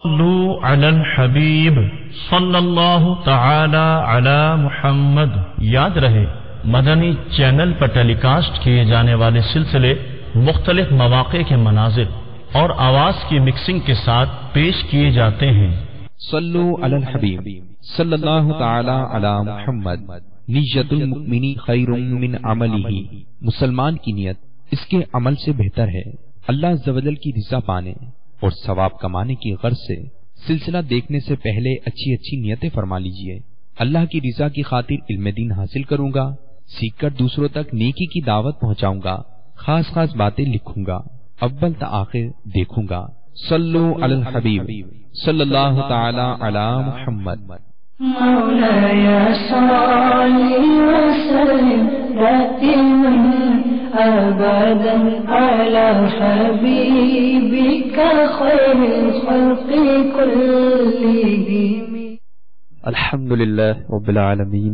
صلوا علی الحبیب صلی اللہ تعالی علی محمد۔ یاد رہے مدنی چینل پر ٹیلی کاسٹ کیے جانے والے سلسلے مختلف مواقع کے مناظر اور آواز کی مکسنگ کے ساتھ پیش کیے جاتے ہیں۔ صلو علی الحبیب صلی اللہ تعالی علی محمد۔ نیت المؤمن خیر من عملہ، مسلمان کی نیت اس کے عمل سے بہتر ہے۔ اللہ عز و جل کی رضا پانے اور ثواب کمانے کی غرض سے سلسلہ دیکھنے سے پہلے اچھی اچھی نیتیں فرما لیجئے۔ اللہ کی رضا کی خاطر علم دین حاصل کروں گا، سیکھ کر دوسروں تک نیکی کی دعوت پہنچاؤں گا، خاص خاص باتیں لکھوں گا، اول تا آخر دیکھوں گا۔ صلو علی الحبیب صلی اللہ تعالی علی محمد۔ مولاي صل وسلم دائما أبدا على حبيبك خير الخلق كلهم۔ الحمد لله رب العالمين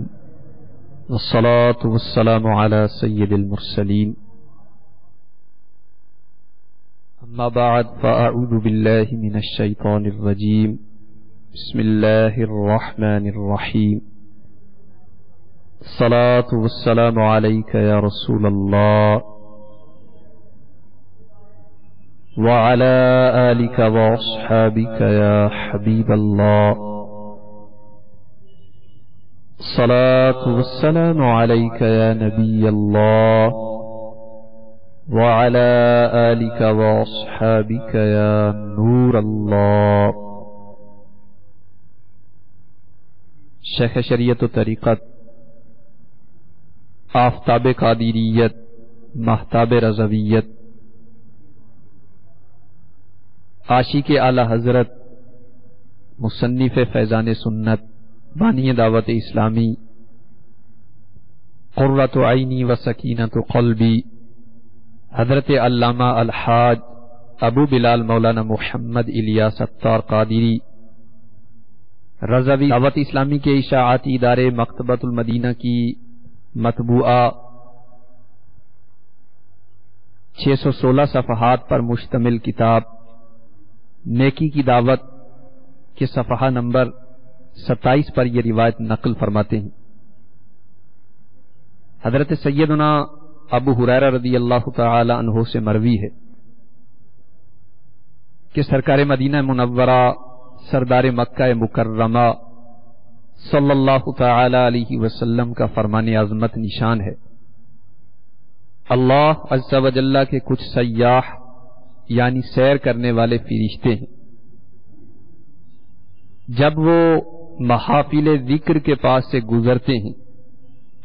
والصلاة والسلام على سيد المرسلين، أما بعد فأعوذ بالله من الشيطان الرجيم، بسم الله الرحمن الرحيم، الصلاة والسلام عليك يا رسول الله وعلى آلك وأصحابك يا حبيب الله، الصلاة والسلام عليك يا نبي الله وعلى آلك وأصحابك يا نور الله۔ شیخ شریعت و طریقت، آفتاب قادریت، مہتاب رضویت، عاشق اعلی حضرت، مصنف فیضان سنت، بانی دعوت اسلامی، قرۃ عینی و سکینۃ قلبی، حضرت علامہ الحاج ابو بلال مولانا محمد الیاس ستار قادری رضوی دعوت اسلامی کے اشاعتی ادارے مکتبۃ المدینہ کی مطبوعہ 616 صفحات پر مشتمل کتاب نیکی کی دعوت کے صفحہ نمبر 27 پر یہ روایت نقل فرماتے ہیں۔ حضرت سیدنا ابو ہریرہ رضی اللہ تعالی عنہ سے مروی ہے کہ سرکار مدینہ منورہ سردار مکہ مکرمہ صلی اللہ تعالی علیہ وسلم کا فرمان عظمت نشان ہے، اللہ عز و جل کے کچھ سیاح یعنی سیر کرنے والے فرشتے ہیں، جب وہ محافل ذکر کے پاس سے گزرتے ہیں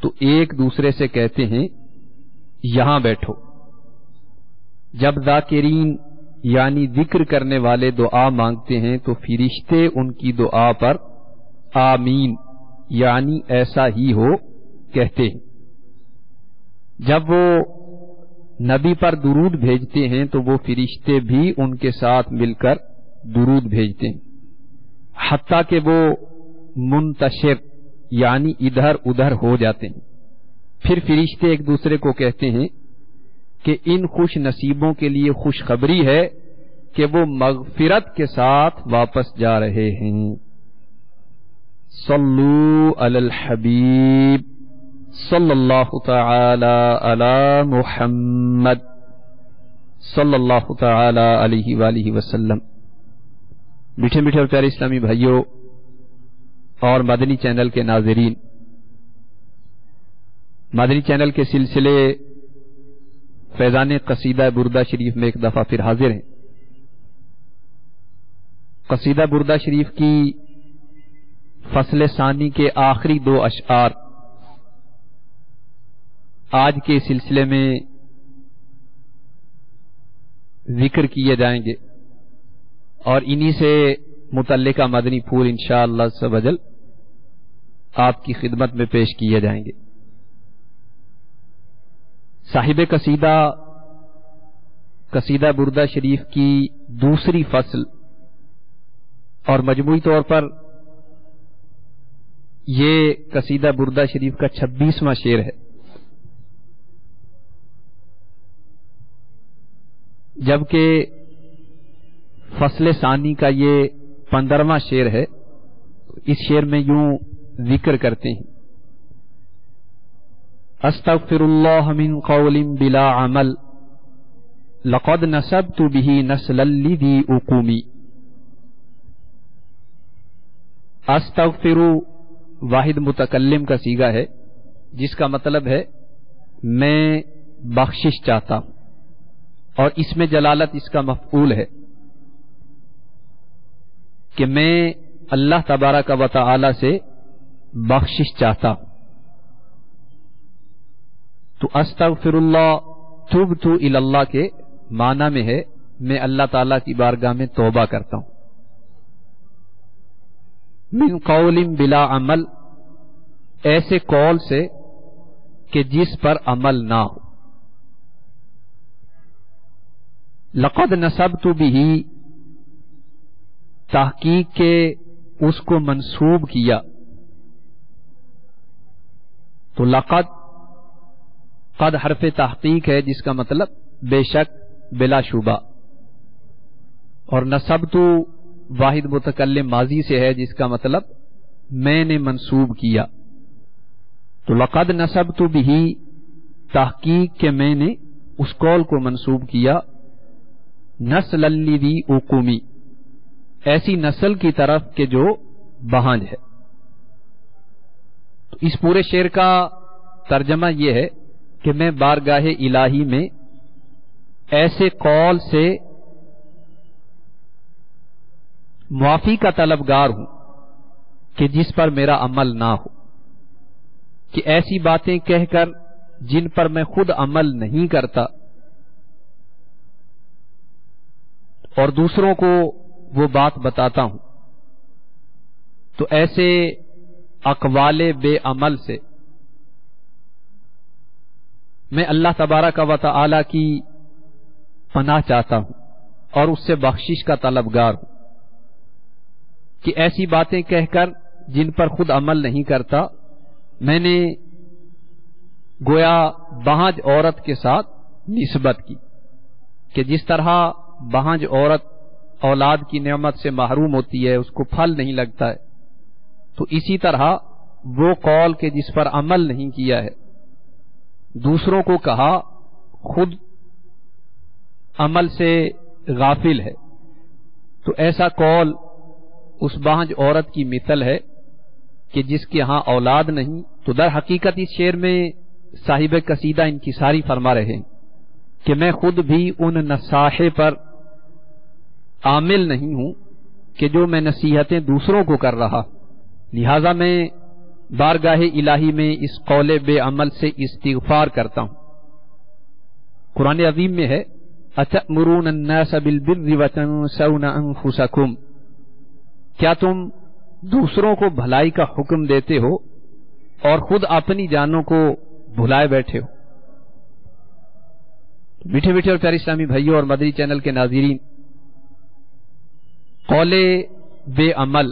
تو ایک دوسرے سے کہتے ہیں یہاں بیٹھو۔ جب ذاکرین یعنی ذکر کرنے والے دعا مانگتے ہیں تو فرشتے ان کی دعا پر آمین یعنی ایسا ہی ہو کہتے ہیں۔ جب وہ نبی پر درود بھیجتے ہیں تو وہ فرشتے بھی ان کے ساتھ مل کر درود بھیجتے ہیں، حتیٰ کہ وہ منتشر یعنی ادھر ادھر ہو جاتے ہیں۔ پھر فرشتے ایک دوسرے کو کہتے ہیں کہ ان خوش نصیبوں کے لیے خوشخبری ہے کہ وہ مغفرت کے ساتھ واپس جا رہے ہیں۔ صلو علی الحبیب صلی اللہ تعالی علی محمد صلی اللہ تعالی علیہ وآلہ وسلم۔ میٹھے میٹھے اور پیارے اسلامی بھائیوں اور مدنی چینل کے ناظرین، مدنی چینل کے سلسلے فیضان قصیدہ بردہ شریف میں ایک دفعہ پھر حاضر ہیں۔ قصیدہ بردہ شریف کی فصل ثانی کے آخری 2 اشعار آج کے سلسلے میں ذکر کیے جائیں گے اور انہی سے متعلقہ مدنی پھول انشاءاللہ عز و جل آپ کی خدمت میں پیش کیے جائیں گے۔ صاحب قصیدہ قصیدہ بردہ شریف کی دوسری فصل اور مجموعی طور پر یہ قصیدہ بردہ شریف کا 26واں شعر ہے، جبکہ فصل ثانی کا یہ 15واں شعر ہے. اس شعر میں یوں ذکر کرتے ہیں: استغفر اللہ من قول بلا عمل لقد نسبت به نسلا لذی اقومی. استغفر واحد متکلم کا صیغہ ہے جس کا مطلب ہے میں بخشش چاہتا ہوں، اور اس میں جلالت اس کا مفعول ہے کہ میں اللہ تبارک و تعالی سے بخشش چاہتا ہوں. تو استغفر اللہ تبت الی اللہ کے معنی میں ہے میں اللہ تعالی کی بارگاہ میں توبہ کرتا ہوں. من قول بلا عمل، ایسے قول سے کہ جس پر عمل نہ ہو. لقد نسبت به، تحقیق کے اس کو منسوب کیا. تو لقد قد حرف تحقیق ہے جس کا مطلب بے شک، بلا شبہ، اور نسبت واحد متکلم ماضی سے ہے جس کا مطلب میں نے منسوب کیا. تو لقد نسبت به، تحقیق کہ میں نے اس قول کو منسوب کیا. نسل الذی اقومی، ایسی نسل کی طرف کہ جو بہانج ہے. تو اس پورے شعر کا ترجمہ یہ ہے کہ میں بارگاہ الہی میں ایسے قول سے معافی کا طلبگار ہوں کہ جس پر میرا عمل نہ ہو، کہ ایسی باتیں کہہ کر جن پر میں خود عمل نہیں کرتا اور دوسروں کو وہ بات بتاتا ہوں. تو ایسے اقوال بے عمل سے میں اللہ تبارک و تعالی کی پناہ چاہتا ہوں اور اس سے بخشش کا طلبگار ہوں کہ ایسی باتیں کہہ کر جن پر خود عمل نہیں کرتا میں نے گویا بہانج عورت کے ساتھ نسبت کی کہ جس طرح بہانج عورت اولاد کی نعمت سے محروم ہوتی ہے، اس کو پھل نہیں لگتا ہے، تو اسی طرح وہ قول کہ جس پر عمل نہیں کیا ہے دوسروں کو کہا، خود عمل سے غافل ہے، تو ایسا قول اس بہانج عورت کی مثل ہے کہ جس کے ہاں اولاد نہیں. تو در حقیقت اس شعر میں صاحب قصیدہ انکساری فرما رہے ہیں کہ میں خود بھی ان نصاحے پر عامل نہیں ہوں کہ جو میں نصیحتیں دوسروں کو کر رہا، لہذا میں بارگاہ الہی میں اس قول بے عمل سے استغفار کرتا ہوں. قرآن عظیم میں ہے اتأمرون الناس بالبر وتنسون انفسکم، کیا تم دوسروں کو بھلائی کا حکم دیتے ہو اور خود اپنی جانوں کو بھلائے بیٹھے ہو. میٹھے میٹھے اور پیارے اسلامی بھائیوں اور مدنی چینل کے ناظرین، قول بے عمل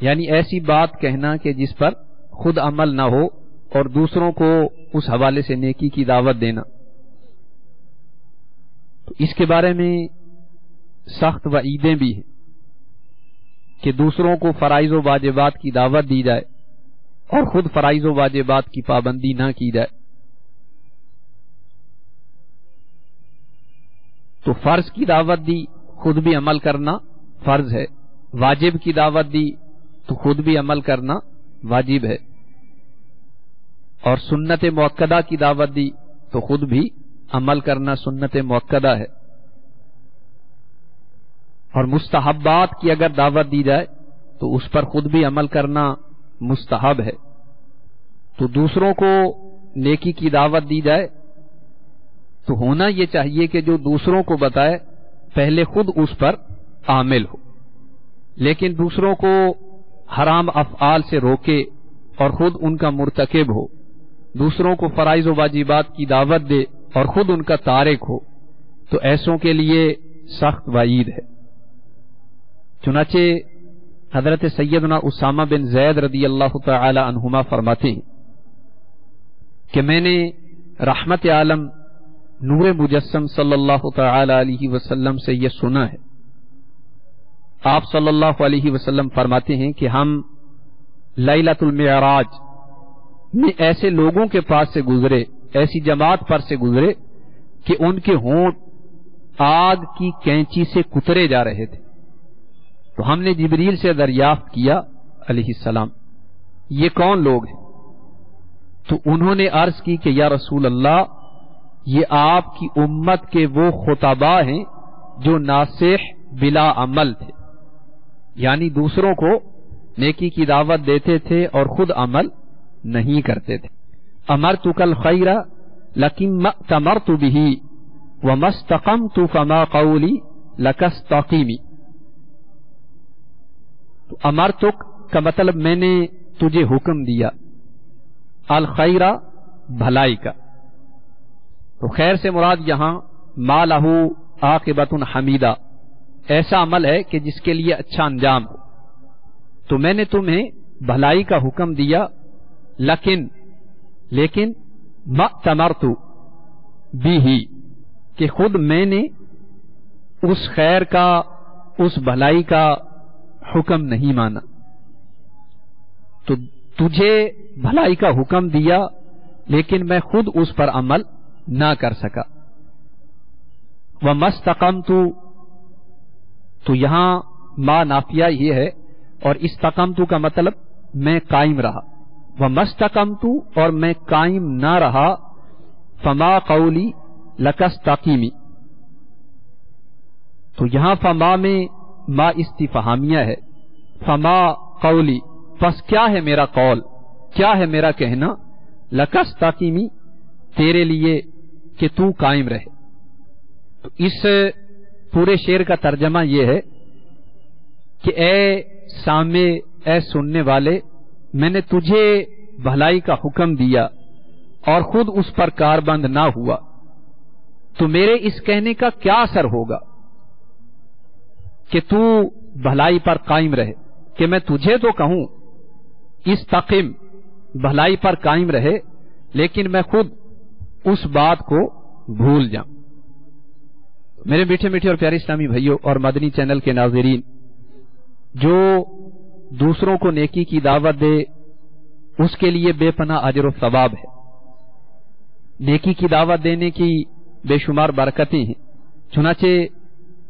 یعنی ایسی بات کہنا کہ جس پر خود عمل نہ ہو اور دوسروں کو اس حوالے سے نیکی کی دعوت دینا. تو اس کے بارے میں سخت وعیدیں بھی ہیں کہ دوسروں کو فرائض و واجبات کی دعوت دی جائے اور خود فرائض و واجبات کی پابندی نہ کی جائے. تو فرض کی دعوت دی، خود بھی عمل کرنا فرض ہے. واجب کی دعوت دی تو خود بھی عمل کرنا واجب ہے. اور سنت مؤکدہ کی دعوت دی تو خود بھی عمل کرنا سنت مؤکدہ ہے. اور مستحبات کی اگر دعوت دی جائے تو اس پر خود بھی عمل کرنا مستحب ہے. تو دوسروں کو نیکی کی دعوت دی جائے تو ہونا یہ چاہیے کہ جو دوسروں کو بتائے پہلے خود اس پر عامل ہو، لیکن دوسروں کو حرام افعال سے روکے اور خود ان کا مرتکب ہو، دوسروں کو فرائض و واجبات کی دعوت دے اور خود ان کا تارک ہو، تو ایسوں کے لیے سخت وعید ہے. چنانچہ حضرت سیدنا اسامہ بن زید رضی اللہ تعالی عنہما فرماتے ہیں کہ میں نے رحمت عالم نور مجسم صلی اللہ تعالی علیہ وسلم سے یہ سنا ہے آپ صلی اللہ علیہ وسلم فرماتے ہیں کہ ہم لیلۃ المعراج میں ایسے لوگوں کے پاس سے گزرے، ایسی جماعت پر سے گزرے کہ ان کے ہونٹ آگ کی کینچی سے کترے جا رہے تھے. تو ہم نے جبریل سے دریافت کیا علیہ السلام یہ کون لوگ ہیں؟ تو انہوں نے عرض کی کہ یا رسول اللہ یہ آپ کی امت کے وہ خطباء ہیں جو ناصح بلا عمل تھے، یعنی دوسروں کو نیکی کی دعوت دیتے تھے اور خود عمل نہیں کرتے تھے. امرتک الخیر لیکن ما اتمرت به وما استقمت فما قولی لک استقیمی. تو امرتک کا مطلب میں نے تجھے حکم دیا، الخیر بھلائی کا. تو خیر سے مراد یہاں ما لہ عاقبۃ حمیدہ، ایسا عمل ہے کہ جس کے لیے اچھا انجام ہو. تو میں نے تمہیں بھلائی کا حکم دیا، لیکن ما اتمرت بھی کہ خود میں نے اس خیر کا اس بھلائی کا حکم نہیں مانا. تو تجھے بھلائی کا حکم دیا لیکن میں خود اس پر عمل نہ کر سکا. وما استقمت، تو یہاں ما نافیہ یہ ہے اور استقمت کا مطلب میں قائم رہا. وما استقمت اور میں قائم نہ رہا، فما قولی لک استقیمی. تو یہاں فما میں ما استفہامیہ ہے، فما قولی پس کیا ہے میرا قول، کیا ہے میرا کہنا، لک استقیمی تیرے لیے کہ تو قائم رہے. تو اس پورے شعر کا ترجمہ یہ ہے کہ اے سامع، اے سننے والے، میں نے تجھے بھلائی کا حکم دیا اور خود اس پر کاربند نہ ہوا تو میرے اس کہنے کا کیا اثر ہوگا کہ تو بھلائی پر قائم رہے، کہ میں تجھے تو کہوں استقم، بھلائی پر قائم رہے، لیکن میں خود اس بات کو بھول جاؤں. میرے میٹھے میٹھے اور پیارے اسلامی بھائیوں اور مدنی چینل کے ناظرین، جو دوسروں کو نیکی کی دعوت دے اس کے لیے بے پناہ اجر و ثواب ہے. نیکی کی دعوت دینے کی بے شمار برکتیں ہیں. چنانچہ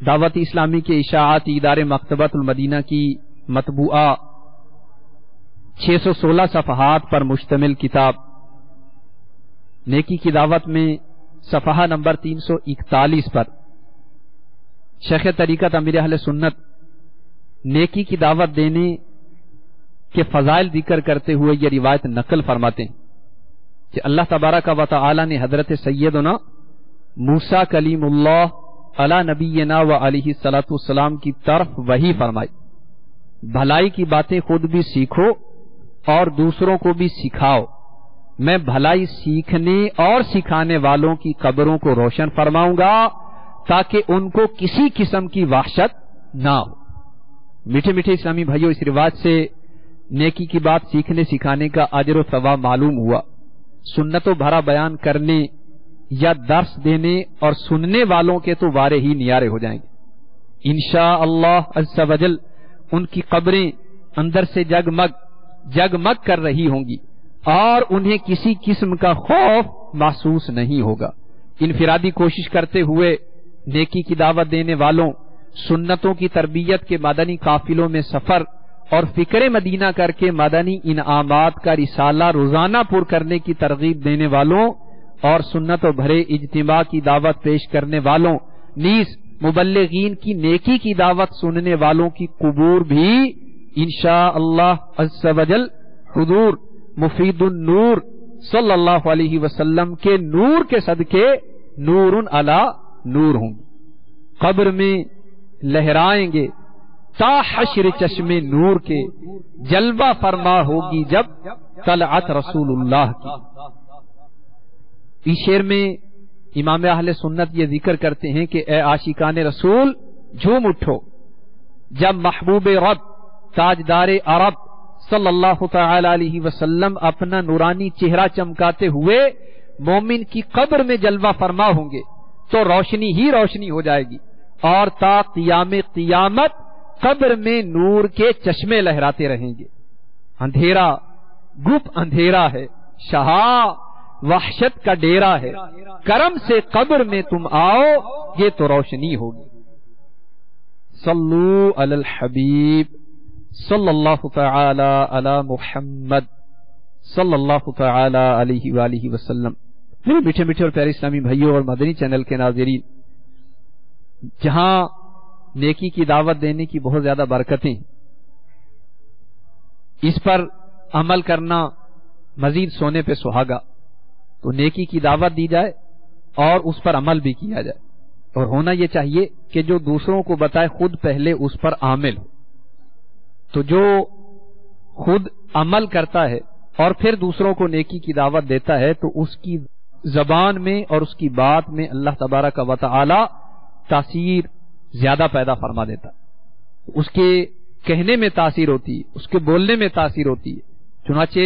دعوت اسلامی کے اشاعاتی ادارے مکتبۃ المدینہ کی مطبوعہ 616 صفحات پر مشتمل کتاب نیکی کی دعوت میں صفحہ نمبر 341 پر شیخ طریقت امیر اہل سنت نیکی کی دعوت دینے کے فضائل ذکر کرتے ہوئے یہ روایت نقل فرماتے ہیں کہ اللہ تبارک و تعالی نے حضرت سیدنا موسیٰ کلیم اللہ علی نبینا و علیہ الصلوۃ والسلام کی طرف وحی فرمائی، بھلائی کی باتیں خود بھی سیکھو اور دوسروں کو بھی سکھاؤ، میں بھلائی سیکھنے اور سکھانے والوں کی قبروں کو روشن فرماؤں گا تاکہ ان کو کسی قسم کی وحشت نہ ہو. میٹھے میٹھے اسلامی بھائیوں، اس رواج سے نیکی کی بات سیکھنے سکھانے کا اجر و ثواب معلوم ہوا. سنت و بھرا بیان کرنے یا درس دینے اور سننے والوں کے تو وارے ہی نیارے ہو جائیں گے انشاءاللہ عز و جل. ان کی قبریں اندر سے جگمگ کر رہی ہوں گی اور انہیں کسی قسم کا خوف محسوس نہیں ہوگا. انفرادی کوشش کرتے ہوئے نیکی کی دعوت دینے والوں، سنتوں کی تربیت کے مدنی قافلوں میں سفر اور فکر مدینہ کر کے مدنی انعامات کا رسالہ روزانہ پر کرنے کی ترغیب دینے والوں اور سنت و بھرے اجتماع کی دعوت پیش کرنے والوں، نیز مبلغین کی نیکی کی دعوت سننے والوں کی قبور بھی انشاءاللہ عز و جل حضور مفید النور صلی اللہ علیہ وسلم کے نور کے صدقے نور علی نور ہوں. قبر میں لہرائیں گے تا حشر چشمے نور کے، جلوہ فرما ہوگی جب طلعت رسول اللہ کی. اس شعر میں امام اہل سنت یہ ذکر کرتے ہیں کہ اے عاشقان رسول جھوم اٹھو جب محبوب رب تاجدار عرب صلی اللہ تعالی علیہ وسلم اپنا نورانی چہرہ چمکاتے ہوئے مومن کی قبر میں جلوہ فرما ہوں گے تو روشنی ہی روشنی ہو جائے گی اور تا قیام قیامت قبر میں نور کے چشمے لہراتے رہیں گے. اندھیرا گپ اندھیرا ہے، شہا وحشت کا ڈیرا ہے، کرم سے قبر میں تم آؤ یہ تو روشنی ہوگی. صلو علی الحبیب صلی اللہ تعالی علی محمد صلی اللہ تعالی علیہ وآلہ وسلم. میرے میٹھے میٹھے اور پیارے اسلامی بھائیوں اور مدنی چینل کے ناظرین، جہاں نیکی کی دعوت دینے کی بہت زیادہ برکتیں، اس پر عمل کرنا مزید سونے پہ سہاگا. تو نیکی کی دعوت دی جائے اور اس پر عمل بھی کیا جائے، اور ہونا یہ چاہیے کہ جو دوسروں کو بتائے خود پہلے اس پر عامل ہو. تو جو خود عمل کرتا ہے اور پھر دوسروں کو نیکی کی دعوت دیتا ہے تو اس کی زبان میں اور اس کی بات میں اللہ تبارک و تعالی تاثیر زیادہ پیدا فرما دیتا ہے. اس کے کہنے میں تاثیر ہوتی ہے، اس کے بولنے میں تاثیر ہوتی ہے. چنانچہ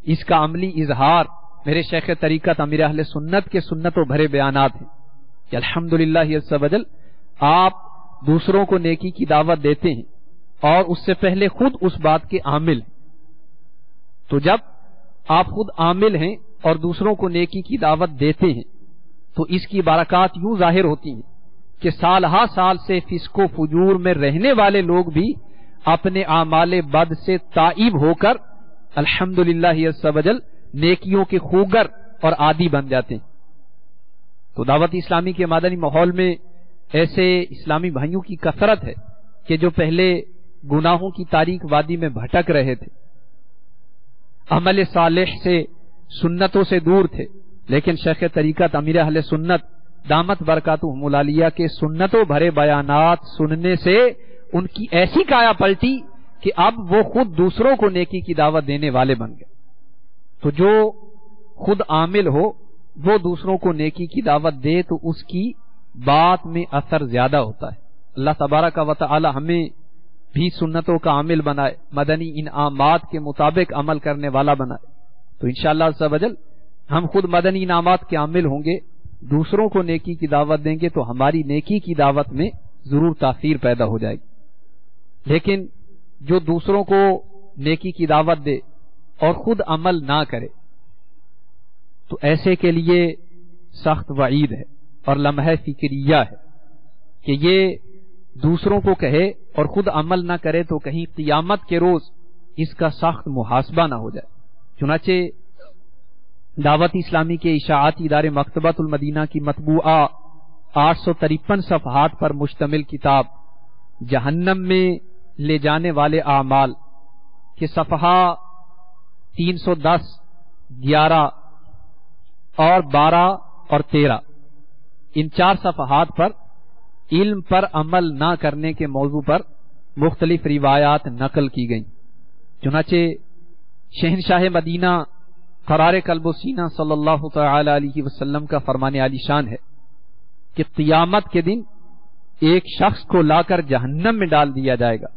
اس کا عملی اظہار میرے شیخ طریقت امیر اہل سنت کے سنت و بھرے بیانات ہیں کہ الحمدللہ عز و جل آپ دوسروں کو نیکی کی دعوت دیتے ہیں اور اس سے پہلے خود اس بات کے عامل ہیں. تو جب آپ خود عامل ہیں اور دوسروں کو نیکی کی دعوت دیتے ہیں تو اس کی برکات یوں ظاہر ہوتی ہیں کہ سال ہا سال سے فسق و فجور میں رہنے والے لوگ بھی اپنے اعمال بد سے تائب ہو کر الحمدللہ عز و جل نیکیوں کے خوگر اور عادی بن جاتے ہیں. تو دعوت اسلامی کے مدنی ماحول میں ایسے اسلامی بھائیوں کی کثرت ہے کہ جو پہلے گناہوں کی تاریک وادی میں بھٹک رہے تھے، عمل صالح سے سنتوں سے دور تھے، لیکن شیخ طریقت امیر اہل سنت دامت برکاتہم العالیہ کے سنتوں بھرے بیانات سننے سے ان کی ایسی کایا پلٹی کہ اب وہ خود دوسروں کو نیکی کی دعوت دینے والے بن گئے. تو جو خود عامل ہو وہ دوسروں کو نیکی کی دعوت دے تو اس کی بات میں اثر زیادہ ہوتا ہے. اللہ تبارک و تعالی ہمیں بھی سنتوں کا عامل بنائے، مدنی انعامات کے مطابق عمل کرنے والا بنائے. تو انشاءاللہ عز و جل ہم خود مدنی انعامات کے عامل ہوں گے، دوسروں کو نیکی کی دعوت دیں گے تو ہماری نیکی کی دعوت میں ضرور تاثیر پیدا ہو جائے گی. لیکن جو دوسروں کو نیکی کی دعوت دے اور خود عمل نہ کرے تو ایسے کے لیے سخت وعید ہے اور لمحہ فکریہ ہے کہ یہ دوسروں کو کہے اور خود عمل نہ کرے تو کہیں قیامت کے روز اس کا سخت محاسبہ نہ ہو جائے. چنانچہ دعوت اسلامی کے اشاعتی ادارے مکتبۃ المدینہ کی مطبوعہ 853 صفحات پر مشتمل کتاب جہنم میں لے جانے والے اعمال کے صفحہ 310، 11 اور 12 اور 13 ان 4 صفحات پر علم پر عمل نہ کرنے کے موضوع پر مختلف روایات نقل کی گئیں. چنانچہ شہنشاہ مدینہ قرار قلب و سینہ صلی اللہ تعالی علیہ وسلم کا فرمان عالی شان ہے کہ قیامت کے دن ایک شخص کو لا کر جہنم میں ڈال دیا جائے گا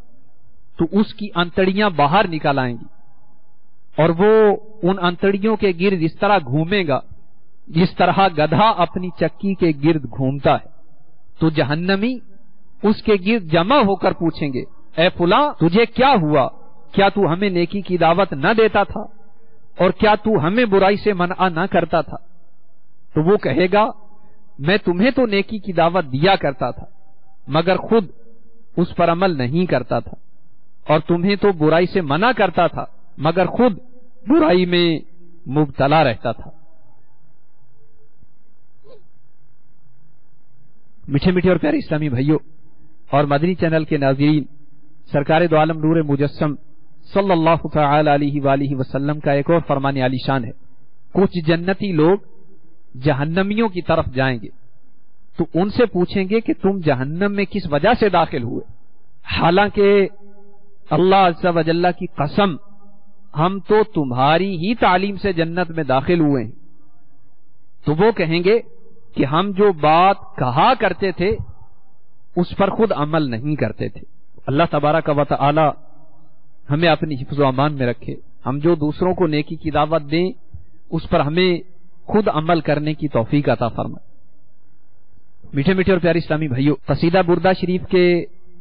تو اس کی انتڑیاں باہر نکل آئیں گی اور وہ ان انتڑیوں کے گرد اس طرح گھومے گا جس طرح گدھا اپنی چکی کے گرد گھومتا ہے. تو جہنمی اس کے گرد جمع ہو کر پوچھیں گے، اے فلاں تجھے کیا ہوا؟ کیا تو ہمیں نیکی کی دعوت نہ دیتا تھا اور کیا تو ہمیں برائی سے منع نہ کرتا تھا؟ تو وہ کہے گا میں تمہیں تو نیکی کی دعوت دیا کرتا تھا مگر خود اس پر عمل نہیں کرتا تھا، اور تمہیں تو برائی سے منع کرتا تھا مگر خود برائی میں مبتلا رہتا تھا. میٹھے میٹھے اور پیارے اسلامی بھائیوں اور مدنی چینل کے ناظرین، سرکار دو عالم نور مجسم صلی اللہ تعالی علیہ وآلہ وسلم کا ایک اور فرمان عالی شان ہے، کچھ جنتی لوگ جہنمیوں کی طرف جائیں گے تو ان سے پوچھیں گے کہ تم جہنم میں کس وجہ سے داخل ہوئے، حالانکہ اللہ عز و جل کی قسم ہم تو تمہاری ہی تعلیم سے جنت میں داخل ہوئے ہیں. تو وہ کہیں گے کہ ہم جو بات کہا کرتے تھے اس پر خود عمل نہیں کرتے تھے. اللہ تبارک و تعالی ہمیں اپنی حفظ و امان میں رکھے. ہم جو دوسروں کو نیکی کی دعوت دیں اس پر ہمیں خود عمل کرنے کی توفیق عطا فرمائے. میٹھے میٹھے اور پیارے اسلامی بھائیوں، قصیدہ بردہ شریف کے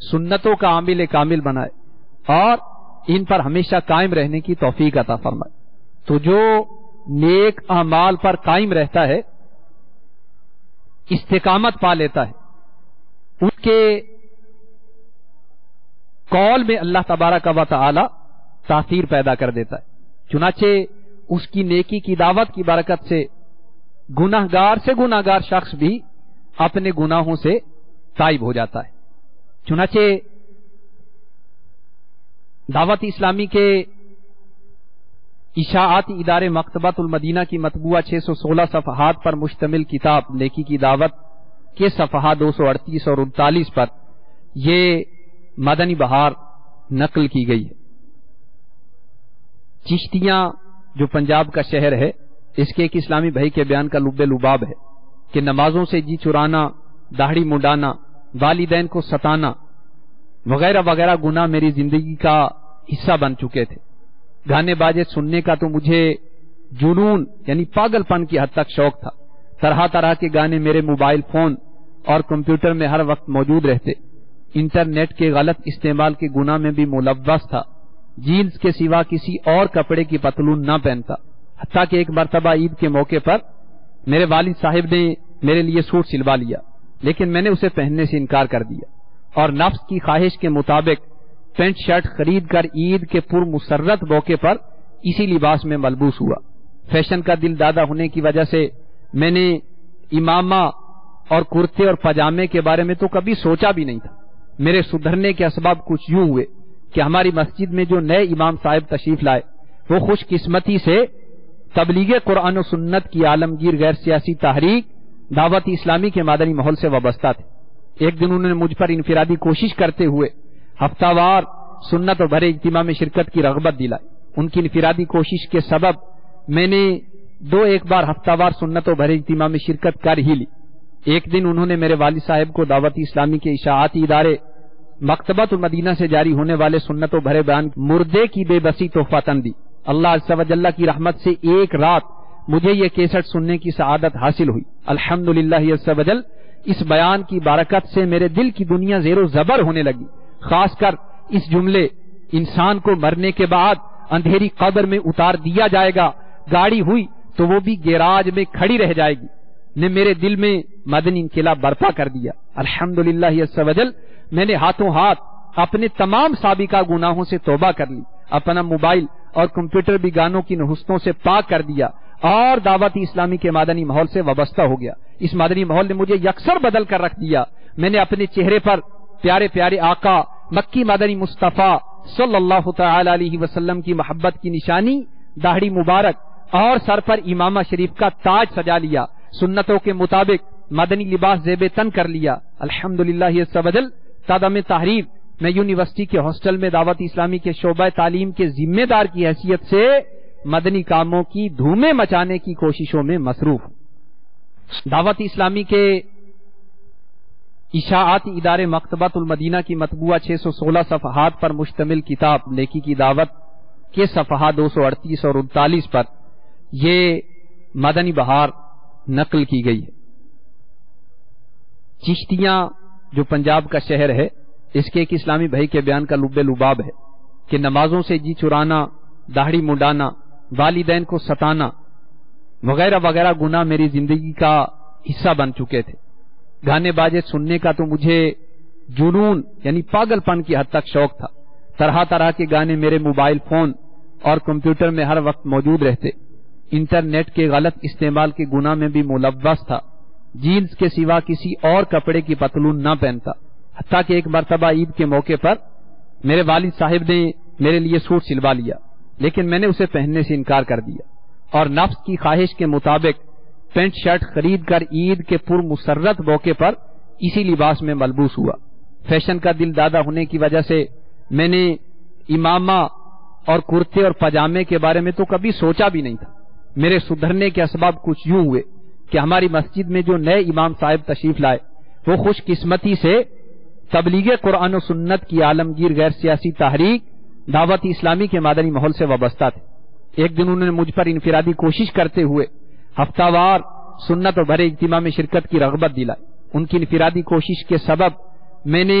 سنتوں کا عامل کامل بنائے اور ان پر ہمیشہ قائم رہنے کی توفیق عطا فرمائے۔ تو جو نیک اعمال پر قائم رہتا ہے، استقامت پا لیتا ہے، ان کے قول میں اللہ تبارک و تعالی تاثیر پیدا کر دیتا ہے، چنانچہ اس کی نیکی کی دعوت کی برکت سے گناہگار سے گناہگار شخص بھی اپنے گناہوں سے تائب ہو جاتا ہے۔ چنانچہ دعوت اسلامی کے اشاعتی ادارے مکتبۃ المدینہ کی مطبوعہ 616 صفحات پر مشتمل کتاب نیکی کی دعوت کے صفحات 238 اور 39 پر یہ مدنی بہار نقل کی گئی ہے۔ چشتیاں جو پنجاب کا شہر ہے، اس کے ایک اسلامی بھائی کے بیان کا لب لباب ہے کہ نمازوں سے جی چرانا، داڑھی منڈانا، والدین کو ستانا وغیرہ وغیرہ گناہ میری زندگی کا حصہ بن چکے تھے۔ گانے باجے سننے کا تو مجھے جنون یعنی پاگل پن کی حد تک شوق تھا۔ طرح طرح کے گانے میرے موبائل فون اور کمپیوٹر میں ہر وقت موجود رہتے۔ انٹرنیٹ کے غلط استعمال کے گناہ میں بھی ملوث تھا۔ جینز کے سوا کسی اور کپڑے کی پتلون نہ پہنتا، حتیٰ کہ ایک مرتبہ عید کے موقع پر میرے والد صاحب نے میرے لیے سوٹ سلوا لیا، لیکن میں نے اسے پہننے سے انکار کر دیا اور نفس کی خواہش کے مطابق پینٹ شرٹ خرید کر عید کے پر مسرت موقع پر اسی لباس میں ملبوس ہوا۔ فیشن کا دل دادا ہونے کی وجہ سے میں نے امامہ اور کرتے اور پاجامے کے بارے میں تو کبھی سوچا بھی نہیں تھا۔ میرے سدھرنے کے اسباب کچھ یوں ہوئے کہ ہماری مسجد میں جو نئے امام صاحب تشریف لائے وہ خوش قسمتی سے تبلیغ قرآن و سنت کی عالمگیر غیر سیاسی تحریک دعوت اسلامی کے مدنی ماحول سے وابستہ تھے۔ ایک دن انہوں نے مجھ پر انفرادی کوشش کرتے ہوئے ہفتہ وار سنت و بھرے اجتماع میں شرکت کی رغبت دلائی۔ ان کی انفرادی کوشش کے سبب میں نے ایک بار ہفتہ وار سنت و بھرے اجتماع میں شرکت کر ہی لی۔ ایک دن انہوں نے میرے والد صاحب کو دعوت اسلامی کے اشاعتی ادارے مکتبۃ المدینہ سے جاری ہونے والے سنت و بھرے بیان مردے کی بے بسی تحفہ دی۔ اللہ عز و جل کی رحمت سے ایک رات مجھے یہ کیسٹ سننے کی سعادت حاصل ہوئی۔ الحمدللہ عز و جل اس بیان کی برکت سے میرے دل کی دنیا زیر و زبر ہونے لگی، خاص کر اس جملے انسان کو مرنے کے بعد اندھیری قبر میں اتار دیا جائے گا، گاڑی ہوئی تو وہ بھی گیراج میں کھڑی رہ جائے گی، نے میرے دل میں مدنی انقلاب برپا کر دیا۔ الحمدللہ عز و جل میں نے ہاتھوں ہاتھ اپنے تمام سابقہ گناہوں سے توبہ کر لی، اپنا موبائل اور کمپیوٹر بھی گانوں کی نحوستوں سے پاک کر دیا اور دعوت اسلامی کے مدنی ماحول سے وابستہ ہو گیا۔ اس مدنی ماحول نے مجھے یکسر بدل کر رکھ دیا۔ میں نے اپنے چہرے پر پیارے پیارے آقا مکی مدنی مصطفیٰ صلی اللہ تعالی علیہ وسلم کی محبت کی نشانی داڑھی مبارک اور سر پر امامہ شریف کا تاج سجا لیا، سنتوں کے مطابق مدنی لباس زیب تن کر لیا۔ الحمدللہ عز و جل تادم تحریف میں یونیورسٹی کے ہاسٹل میں دعوت اسلامی کے شعبہ تعلیم کے ذمہ دار کی حیثیت سے مدنی کاموں کی دھومیں مچانے کی کوششوں میں مصروف ہوں۔ دعوت اسلامی کے اشاعتی ادارے مکتبۃ المدینہ کی مطبوعہ 616 صفحات پر مشتمل کتاب نیکی کی دعوت کے صفحات 238 اور 39 پر یہ مدنی بہار نقل کی گئی ہے۔ چشتیاں جو پنجاب کا شہر ہے، اس کے ایک اسلامی بھائی کے بیان کا لب لباب ہے کہ نمازوں سے جی چرانا، داڑھی منڈانا، والدین کو ستانا وغیرہ وغیرہ گناہ میری زندگی کا حصہ بن چکے تھے۔ گانے باجے سننے کا تو مجھے جنون یعنی پاگل پن کی حد تک شوق تھا۔ طرح طرح کے گانے میرے موبائل فون اور کمپیوٹر میں ہر وقت موجود رہتے۔ انٹرنیٹ کے غلط استعمال کے گناہ میں بھی ملوث تھا۔ جینز کے سوا کسی اور کپڑے کی پتلون نہ پہنتا، حتیٰ کہ ایک مرتبہ عید کے موقع پر میرے والد صاحب نے میرے لیے سوٹ سلوا لیا، لیکن میں نے اسے پہننے سے انکار کر دیا اور نفس کی خواہش کے مطابق پینٹ شرٹ خرید کر عید کے پر مسرت موقع پر اسی لباس میں ملبوس ہوا۔ فیشن کا دل دادا ہونے کی وجہ سے میں نے امامہ اور کرتے اور پاجامے کے بارے میں تو کبھی سوچا بھی نہیں تھا۔ میرے سدھرنے کے اسباب کچھ یوں ہوئے کہ ہماری مسجد میں جو نئے امام صاحب تشریف لائے وہ خوش قسمتی سے تبلیغ قرآن و سنت کی عالمگیر غیر سیاسی تحریک دعوت اسلامی کے مدنی ماحول سے وابستہ تھے۔ ایک دن انہوں نے مجھ پر انفرادی کوشش کرتے ہوئے ہفتہ وار سنت و بھرے اجتماع میں شرکت کی رغبت دلائی۔ ان کی انفرادی کوشش کے سبب میں نے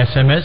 SMS